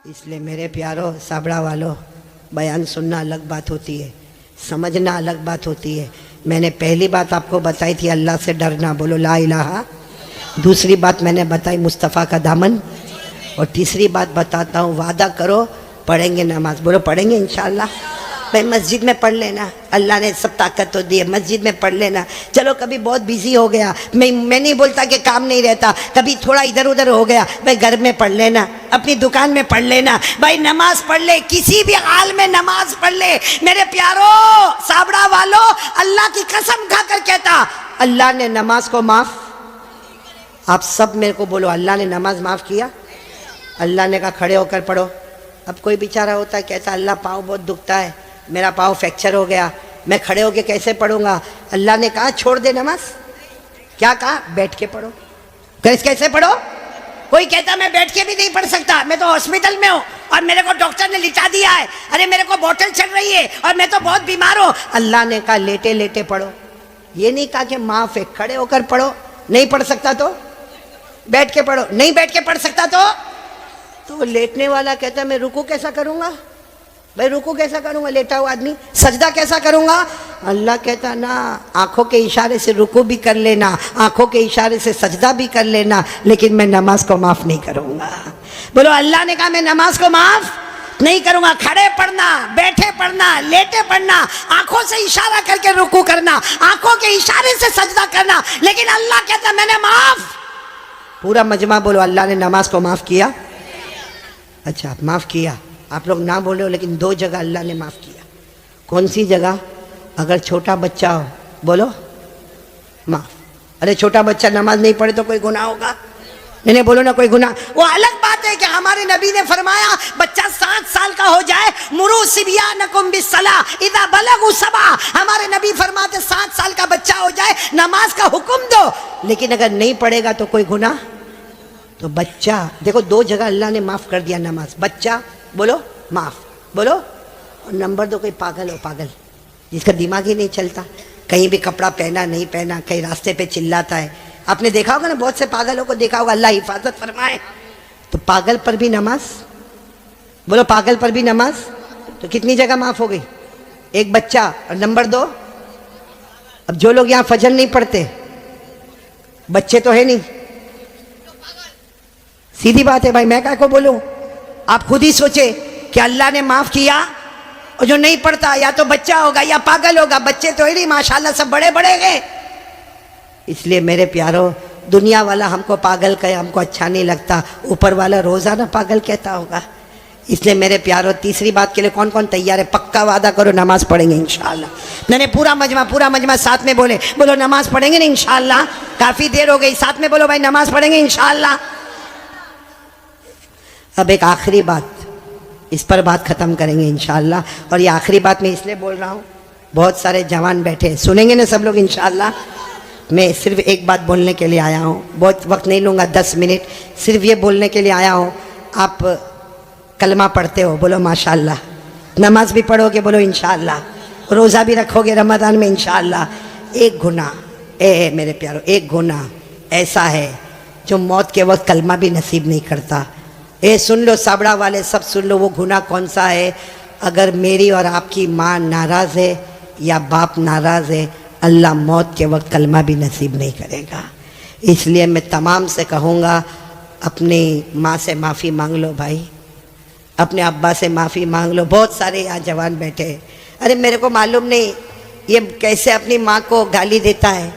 इसलिए मेरे प्यारो साबड़ा वालों, बयान सुनना अलग बात होती है, समझना अलग बात होती है। मैंने पहली बात आपको बताई थी अल्लाह से डरना, बोलो ला इलाहा। दूसरी बात मैंने बताई मुस्तफ़ा का दामन। और तीसरी बात बताता हूँ, वादा करो पढ़ेंगे नमाज, बोलो पढ़ेंगे इंशाअल्लाह। भाई मस्जिद में पढ़ लेना, अल्लाह ने सब ताकत तो दी है, मस्जिद में पढ़ लेना। चलो कभी बहुत बिजी हो गया, मैं नहीं बोलता कि काम नहीं रहता, कभी थोड़ा इधर उधर हो गया, भाई घर में पढ़ लेना, अपनी दुकान में पढ़ लेना, भाई नमाज पढ़ ले, किसी भी हाल में नमाज पढ़ ले। मेरे प्यारो साबड़ा वालों, अल्लाह की कसम खाकर कहता अल्लाह ने नमाज को माफ, आप सब मेरे को बोलो अल्लाह ने नमाज माफ किया। अल्लाह ने कहा खड़े होकर पढ़ो। अब कोई बेचारा होता है कहता अल्लाह पाँव बहुत दुखता है, मेरा पाँव फ्रैक्चर हो गया, मैं खड़े होके कैसे पढ़ूंगा। अल्लाह ने कहा छोड़ दे नमाज। क्या कहा? बैठ के पढ़ो। कैसे पढ़ो? कोई कहता मैं बैठ के भी नहीं पढ़ सकता, मैं तो हॉस्पिटल में हूँ और मेरे को डॉक्टर ने लिटा दिया है, अरे मेरे को बोतल चल रही है और मैं तो बहुत बीमार हूँ। अल्लाह ने कहा लेटे लेटे पढ़ो, ये नहीं कहा कि माफ है, खड़े होकर पढ़ो। नहीं पढ़ सकता तो बैठ के पढ़ो, नहीं बैठ के पढ़ सकता तो लेटने वाला कहता मैं रुकू कैसा करूँगा, भाई रुकू कैसा करूँगा, लेटा हुआ आदमी सजदा कैसा करूँगा। अल्लाह कहता ना, आंखों के इशारे से रुकू भी कर लेना, आंखों के इशारे से सजदा भी कर लेना, लेकिन मैं नमाज को माफ़ नहीं करूँगा। बोलो अल्लाह ने कहा मैं नमाज को माफ़ नहीं करूँगा। खड़े पढ़ना, बैठे पढ़ना, लेटे पढ़ना, आंखों से इशारा करके रुकू करना, आंखों के इशारे से सजदा करना, लेकिन अल्लाह कहता मैंने माफ़। पूरा मजमा बोलो अल्लाह ने नमाज को माफ़ किया। अच्छा माफ़ किया, आप लोग ना बोले हो, लेकिन दो जगह अल्लाह ने माफ़ किया। कौन सी जगह? अगर छोटा बच्चा हो बोलो माफ़। अरे छोटा बच्चा नमाज नहीं पढ़े तो कोई गुनाह होगा? नहीं बोलो ना कोई गुनाह। वो अलग बात है कि हमारे नबी ने फरमाया बच्चा 7 साल का हो जाए, मुरू सिबियानकुम बिस्सलाह इदा बलगू सबा। हमारे नबी फरमाते 7 साल का बच्चा हो जाए नमाज का हुक्म दो, लेकिन अगर नहीं पढ़ेगा तो कोई गुनाह। तो बच्चा देखो, दो जगह अल्लाह ने माफ़ कर दिया नमाज। बच्चा बोलो माफ़, बोलो। और नंबर 2 कोई पागल हो, पागल जिसका दिमाग ही नहीं चलता, कहीं भी कपड़ा पहना नहीं पहना, कहीं रास्ते पे चिल्लाता है। आपने देखा होगा ना, बहुत से पागलों को देखा होगा, अल्लाह हिफाजत फरमाए। तो पागल पर भी नमाज, बोलो पागल पर भी नमाज। तो कितनी जगह माफ़ हो गई? एक बच्चा। और नंबर 2, अब जो लोग यहाँ फजर नहीं पढ़ते, बच्चे तो है नहीं, सीधी बात है भाई, मैं क्या को बोलूं? आप खुद ही सोचे कि अल्लाह ने माफ़ किया, और जो नहीं पढ़ता या तो बच्चा होगा या पागल होगा, बच्चे तो ही नहीं, माशाल्लाह सब बड़े बड़े गए। इसलिए मेरे प्यारो, दुनिया वाला हमको पागल कहे हमको अच्छा नहीं लगता, ऊपर वाला रोज़ाना पागल कहता होगा। इसलिए मेरे प्यारो, तीसरी बात के लिए कौन कौन तैयार है? पक्का वादा करो नमाज पढ़ेंगे इंशाअल्लाह। मैंने पूरा मजमा साथ में बोले, बोलो नमाज पढ़ेंगे ना इंशाअल्लाह। काफ़ी देर हो गई, साथ में बोलो भाई नमाज पढ़ेंगे इंशाअल्लाह। अब एक आखिरी बात, इस पर बात ख़त्म करेंगे इंशाअल्लाह। और ये आखिरी बात मैं इसलिए बोल रहा हूँ, बहुत सारे जवान बैठे हैं, सुनेंगे ना सब लोग इंशाअल्लाह। मैं सिर्फ एक बात बोलने के लिए आया हूँ, बहुत वक्त नहीं लूँगा, 10 मिनट सिर्फ ये बोलने के लिए आया हूँ। आप कलमा पढ़ते हो, बोलो माशाअल्लाह। नमाज भी पढ़ोगे, बोलो इंशाअल्लाह। रोज़ा भी रखोगे रमज़ान में इंशाअल्लाह। एक गुनाह मेरे प्यारो, एक गुनाह ऐसा है जो मौत के वक्त कलमा भी नसीब नहीं करता। सुन लो साबड़ा वाले, सब सुन लो, वो गुनाह कौन सा है? अगर मेरी और आपकी माँ नाराज़ है या बाप नाराज़ है, अल्लाह मौत के वक्त कलमा भी नसीब नहीं करेगा। इसलिए मैं तमाम से कहूँगा, अपनी माँ से माफ़ी मांग लो भाई, अपने अब्बा से माफ़ी मांग लो। बहुत सारे यहाँ जवान बैठे हैं, अरे मेरे को मालूम नहीं ये कैसे अपनी माँ को गाली देता है,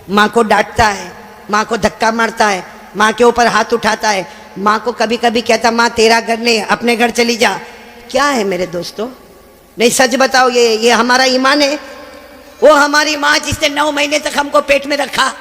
माँ को डांटता है, माँ को धक्का मारता है, माँ के ऊपर हाथ उठाता है, माँ को कभी कभी कहता माँ तेरा घर नहीं, अपने घर चली जा। क्या है मेरे दोस्तों? नहीं सच बताओ, ये हमारा ईमान है? वो हमारी माँ जिसने 9 महीने तक हमको पेट में रखा,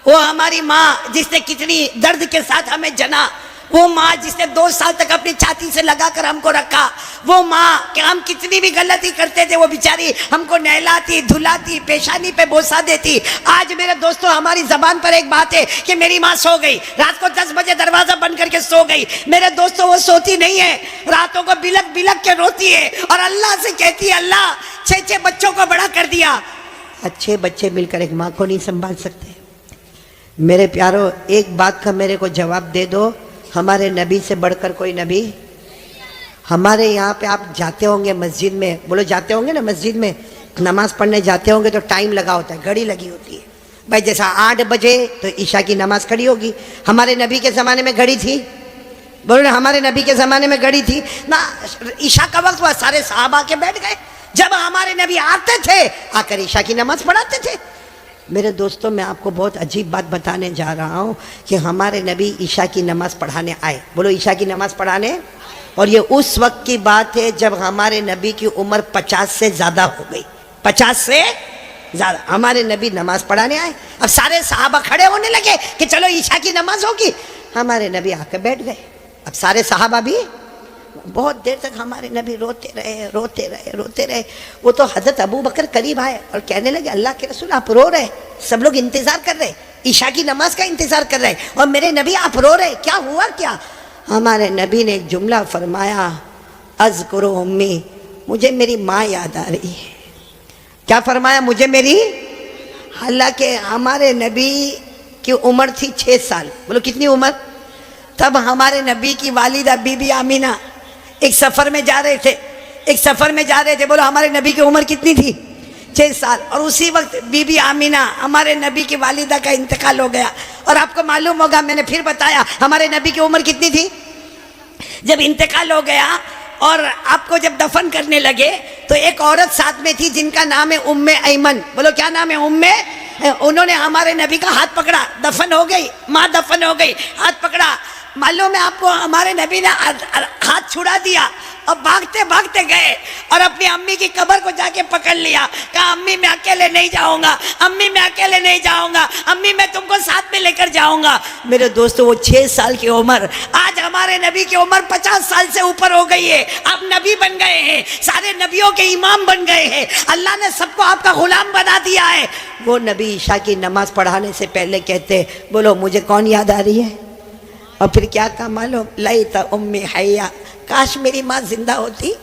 वो हमारी माँ जिसने कितनी दर्द के साथ हमें जना, वो माँ जिसने 2 साल तक अपनी छाती से लगाकर हमको रखा, वो माँ कि हम कितनी भी गलती करते थे वो बेचारी हमको नहलाती धुलाती, पेशानी पे बोसा देती। आज मेरे दोस्तों हमारी जबान पर एक बात है कि मेरी माँ सो गई, रात को 10 बजे दरवाजा बंद करके सो गई। मेरे दोस्तों वो सोती नहीं है, रातों को बिलक बिलक के रोती है और अल्लाह से कहती है अल्लाह 6 बच्चों को बड़ा कर दिया। अच्छे बच्चे मिलकर एक माँ को नहीं संभाल सकते। मेरे प्यारो, एक बात का मेरे को जवाब दे दो, हमारे नबी से बढ़कर कोई नबी? हमारे यहाँ पे आप जाते होंगे मस्जिद में, बोलो जाते होंगे ना मस्जिद में, नमाज पढ़ने जाते होंगे तो टाइम लगा होता है, घड़ी लगी होती है भाई। जैसा 8 बजे तो ईशा की नमाज खड़ी होगी। हमारे नबी के ज़माने में घड़ी थी? बोलो ना, हमारे नबी के ज़माने में घड़ी थी ना। ईशा का वक्त हुआ, सारे साहबा के बैठ गए। जब हमारे नबी आते थे आकर ईशा की नमाज पढ़ाते थे। मेरे दोस्तों, मैं आपको बहुत अजीब बात बताने जा रहा हूँ कि हमारे नबी ईशा की नमाज पढ़ाने आए। बोलो ईशा की नमाज पढ़ाने। और ये उस वक्त की बात है जब हमारे नबी की उम्र 50 से ज़्यादा हो गई। 50 से ज़्यादा हमारे नबी नमाज पढ़ाने आए। अब सारे साहबा खड़े होने लगे कि चलो ईशा की नमाज होगी। हमारे नबी आकर बैठ गए। अब सारे साहबा भी बहुत देर तक हमारे नबी रोते रहे रोते रहे रोते रहे। वो तो हजरत अबू बकर करीब आए और कहने लगे, अल्लाह के रसूल आप रो रहे, सब लोग इंतजार कर रहे, ईशा की नमाज का इंतजार कर रहे और मेरे नबी आप रो रहे, क्या हुआ क्या? हमारे नबी ने एक जुमला फरमाया, अज़ करो उम्मी, मुझे मेरी माँ याद आ रही है। क्या फरमाया? मुझे मेरी। हालांकि हमारे नबी की उम्र थी 6 साल। बोलो कितनी उम्र? तब हमारे नबी की वालिदा बीबी आमीना एक सफ़र में जा रहे थे, एक सफ़र में जा रहे थे। बोलो हमारे नबी की उम्र कितनी थी? 6 साल। और उसी वक्त बीबी आमीना हमारे नबी की वालिदा का इंतकाल हो गया। और आपको मालूम होगा, मैंने फिर बताया, हमारे नबी की उम्र कितनी थी जब इंतकाल हो गया? और आपको जब दफन करने लगे तो एक औरत साथ में थी जिनका नाम है उम्मे ऐमन। बोलो क्या नाम है? उम्मे। उन्होंने हमारे नबी का हाथ पकड़ा, दफन हो गई माँ, दफन हो गई, हाथ पकड़ा। मालूम है आपको, हमारे नबी ने हाथ छुड़ा दिया और भागते भागते गए और अपनी अम्मी की कब्र को जाके पकड़ लिया। कहा अम्मी मैं अकेले नहीं जाऊंगा, अम्मी मैं अकेले नहीं जाऊंगा, अम्मी मैं तुमको साथ में लेकर जाऊंगा। मेरे दोस्तों, वो 6 साल की उम्र, आज हमारे नबी की उम्र 50 साल से ऊपर हो गई है। आप नबी बन गए हैं, सारे नबियों के इमाम बन गए हैं। अल्लाह ने सबको आपका गुलाम बना दिया है। वो नबी ईशा की नमाज पढ़ाने से पहले कहते, बोलो मुझे कौन याद आ रही है? और फिर क्या कहा मालूम? लैता उम्मी हया, काश मेरी माँ जिंदा होती।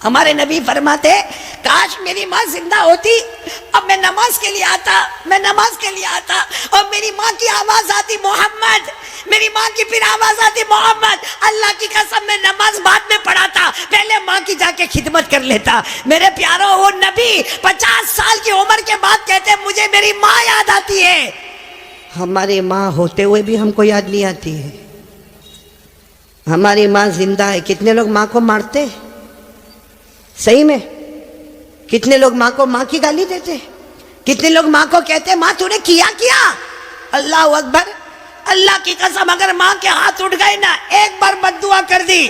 हमारे नबी फरमाते, काश मेरी माँ जिंदा होती, अब मैं नमाज के लिए आता, मैं नमाज के लिए आता और मेरी माँ की आवाज आती मोहम्मद, मेरी माँ की फिर आवाज आती मोहम्मद। अल्लाह की कसम, मैं नमाज बाद में पढ़ाता, पहले माँ की जाके खिदमत कर लेता। मेरे प्यारो, वो नबी 50 साल की उम्र के बाद कहते, मुझे मेरी माँ याद आती है। हमारी माँ होते हुए भी हमको याद नहीं आती है। हमारी माँ जिंदा है। कितने लोग माँ को मारते? सही में कितने लोग माँ को माँ की गाली देते? कितने लोग माँ को कहते, माँ तूने किया क्या? अल्लाह अकबर, अल्लाह की कसम, अगर माँ के हाथ उठ गए ना, एक बार बद्दुआ कर दी,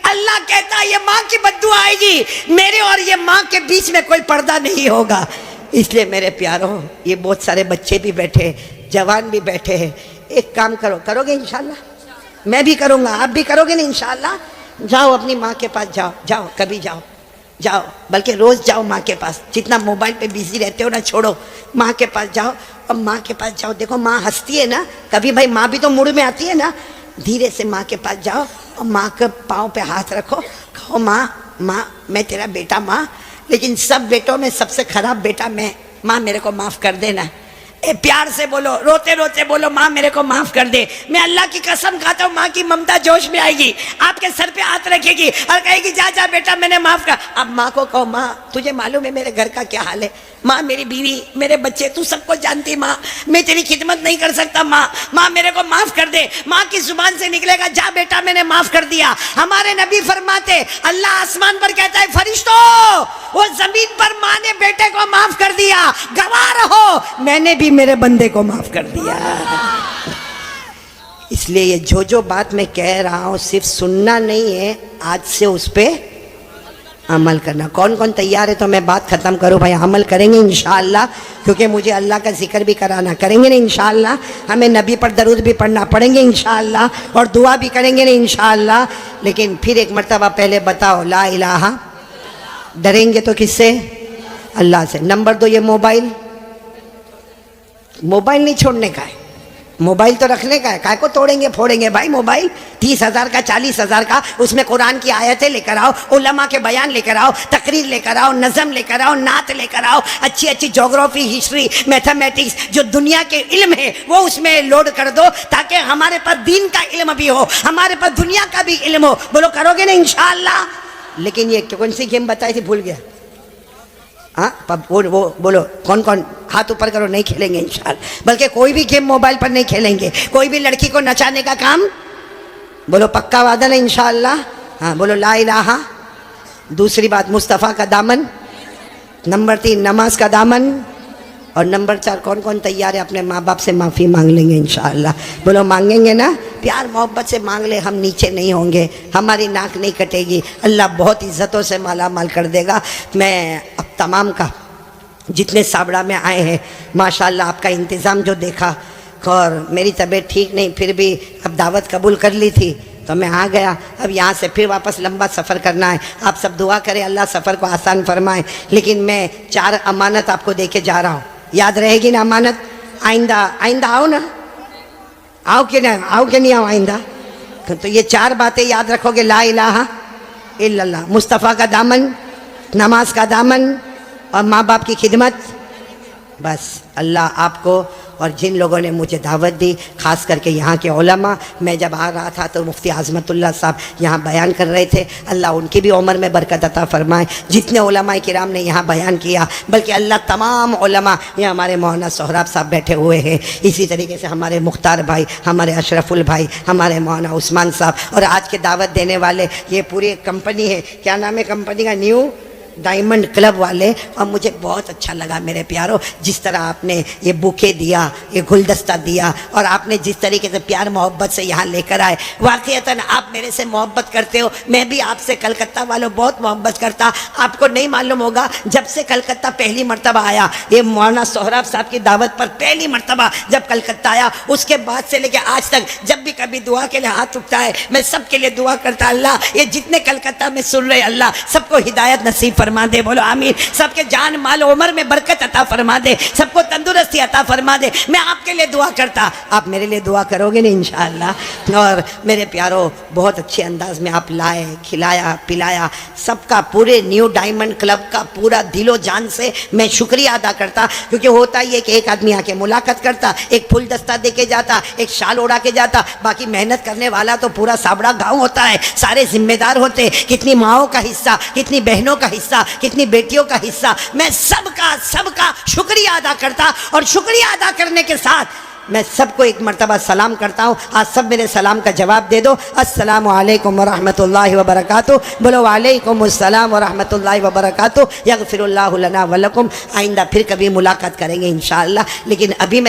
अल्लाह कहता ये माँ की बद्दुआ आएगी, मेरे और ये माँ के बीच में कोई पर्दा नहीं होगा। इसलिए मेरे प्यारों, ये बहुत सारे बच्चे भी बैठे, जवान भी बैठे हैं, एक काम करो, करोगे इंशाल्लाह? मैं भी करूँगा, आप भी करोगे ना इंशाल्लाह? जाओ अपनी माँ के पास, जाओ जाओ, कभी जाओ जाओ, बल्कि रोज़ जाओ माँ के पास। जितना मोबाइल पे बिजी रहते हो ना, छोड़ो, माँ के पास जाओ और माँ के पास जाओ। देखो माँ हंसती है ना, कभी भाई माँ भी तो मूड में आती है ना। धीरे से माँ के पास जाओ और माँ के पाँव पे हाथ रखो, कहो माँ, माँ मैं तेरा बेटा माँ, लेकिन सब बेटों में सबसे खराब बेटा मैं, माँ मेरे को माफ़ कर देना। प्यार से बोलो, रोते रोते बोलो, माँ मेरे को माफ कर दे। मैं अल्लाह की कसम खाता हूँ, माँ की ममता जोश में आएगी, आपके सर पे हाथ रखेगी और कहेगी जा जा बेटा मैंने माफ कर। अब माँ को कहो, माँ तुझे मालूम है मेरे घर का क्या हाल है, माँ मेरी बीवी, मेरे बच्चे, तू सबको जानती माँ, मैं तेरी खिदमत नहीं कर सकता माँ, माँ मेरे को माफ कर दे। माँ की जुबान से निकलेगा जा बेटा मैंने माफ कर दिया। हमारे नबी फरमाते, अल्लाह आसमान पर कहता है फरिश्तों, वो जमीन पर माँ ने बेटे को माफ कर दिया, गवाह रहो मैंने भी मेरे बंदे को माफ कर दिया। इसलिए ये जो बात मैं कह रहा हूं सिर्फ सुनना नहीं है, आज से उस पर अमल करना। कौन कौन तैयार है? तो मैं बात खत्म करूं भाई, अमल करेंगे इंशाअल्लाह, क्योंकि मुझे अल्लाह का जिक्र भी कराना, करेंगे ना इंशाअल्लाह। हमें नबी पर दरूद भी पढ़ना पड़ेंगे इंशाअल्लाह, और दुआ भी करेंगे ना इंशाअल्लाह। लेकिन फिर एक मर्तबा पहले बताओ ला इलाहा। डरेंगे तो किससे? अल्लाह से। नंबर 2, ये मोबाइल नहीं छोड़ने का है, मोबाइल तो रखने का है। काय को तोड़ेंगे फोड़ेंगे भाई मोबाइल? 30,000 का, 40,000 का, उसमें कुरान की आयतें लेकर आओ, उलमा के बयान लेकर आओ, तकरीर लेकर आओ, नज़म लेकर आओ, नात लेकर आओ, अच्छी अच्छी ज्योग्राफी, हिस्ट्री, मैथमेटिक्स, जो दुनिया के इल्म है वो उसमें लोड कर दो, ताकि हमारे पास दीन का इल्म भी हो, हमारे पास दुनिया का भी इल्म हो। बोलो करोगे ना इंशाअल्लाह? लेकिन ये कौन सी गेम बताई थी, भूल गया। हाँ वो बोलो, कौन कौन हाथ ऊपर करो, नहीं खेलेंगे इंशाल्लाह। बल्कि कोई भी गेम मोबाइल पर नहीं खेलेंगे, कोई भी लड़की को नचाने का काम, बोलो पक्का वादा नहीं इंशाल्लाह। हाँ बोलो ला इलाहा। दूसरी बात मुस्तफ़ा का दामन। नंबर 3 नमाज का दामन। और नंबर 4 कौन कौन तैयार है अपने माँ बाप से माफ़ी मांग लेंगे इंशाअल्लाह। बोलो मांगेंगे ना, प्यार मोहब्बत से मांग ले, हम नीचे नहीं होंगे, हमारी नाक नहीं कटेगी, अल्लाह बहुत इज़्ज़तों से माला माल कर देगा। मैं अब तमाम का जितने साबड़ा में आए हैं माशाअल्लाह आपका इंतज़ाम जो देखा, और मेरी तबीयत ठीक नहीं फिर भी अब दावत कबूल कर ली थी तो मैं आ गया। अब यहाँ से फिर वापस लंबा सफ़र करना है, आप सब दुआ करें अल्लाह सफ़र को आसान फरमाए। लेकिन मैं 4 अमानत आपको दे के जा रहा हूँ, याद रहेगी ना अमानत? आइंदा आइंदा आओ ना, आओ कि नहीं, आओ कि नहीं आओ आइंदा? तो ये 4 बातें याद रखोगे, ला इलाहा इल्लल्लाह, मुस्तफ़ा का दामन, नमाज का दामन और माँ बाप की खिदमत। बस अल्लाह आपको और जिन लोगों ने मुझे दावत दी, ख़ास करके यहाँ के उलमा, मैं जब आ रहा था तो मुफ्ती आज़मतुल्लाह साहब यहाँ बयान कर रहे थे, अल्लाह उनकी भी उम्र में बरकत अता फ़रमाए। जितने उलमा किराम ने यहाँ बयान किया, बल्कि अल्लाह तमाम उलमा, यहाँ हमारे मौलाना सोहराब साहब बैठे हुए हैं, इसी तरीके से हमारे मुख्तार भाई, हमारे अशरफुल भाई, हमारे मौलाना उस्मान साहब, और आज के दावत देने वाले ये पूरी कंपनी है, क्या नाम है कंपनी का? न्यू डायमंड क्लब वाले। और मुझे बहुत अच्छा लगा मेरे प्यारों, जिस तरह आपने ये बुके दिया, ये गुलदस्ता दिया, और आपने जिस तरीके से प्यार मोहब्बत से यहाँ लेकर आए, वाक़ईतन आप मेरे से मोहब्बत करते हो, मैं भी आपसे कलकत्ता वालों बहुत मोहब्बत करता। आपको नहीं मालूम होगा, जब से कलकत्ता पहली मरतबा आया, ये मौलाना सोहराब साहब की दावत पर पहली मरतबा जब कलकत्ता आया, उसके बाद से लेकर आज तक जब भी कभी दुआ के लिए हाथ उठता है, मैं सबके लिए दुआ करता, अल्लाह ये जितने कलकत्ता में सुन रहे, अल्लाह सबको हिदायत नसीब फरमा दे, बोलो आमीन। सबके जान माल उम्र में बरकत अता फरमा दे, सबको तंदुरुस्ती अता फरमा दे। मैं आपके लिए दुआ करता, आप मेरे लिए दुआ करोगे ना इंशाअल्लाह। और मेरे प्यारों, बहुत अच्छे अंदाज में आप लाए, खिलाया पिलाया, सबका पूरे न्यू डायमंड क्लब का पूरा दिलो जान से मैं शुक्रिया अदा करता। क्योंकि होता ही है कि एक आदमी आके मुलाकात करता, एक फूल दस्ता दे के जाता, एक शाल उड़ा के जाता, बाकी मेहनत करने वाला तो पूरा साबड़ा गाँव होता है, सारे जिम्मेदार होते, कितनी माओं का हिस्सा, कितनी बहनों का हिस्सा, कितनी बेटियों का हिस्सा। मैं सबका शुक्रिया अदा करता, और शुक्रिया अदा करने के साथ मैं सबको एक मर्तबा सलाम करता हूँ। आज सब मेरे सलाम का जवाब दे दो, अस्सलामु अलैकुम व रहमतुल्लाहि व बरकातुहू। बोलो वालेकुम अस्सलाम व रहमतुल्लाहि व बरकातुहू। यगफिरुल्लाहु लना व लकुम। आइंदा फिर कभी मुलाकात करेंगे इंशाअल्लाह, लेकिन अभी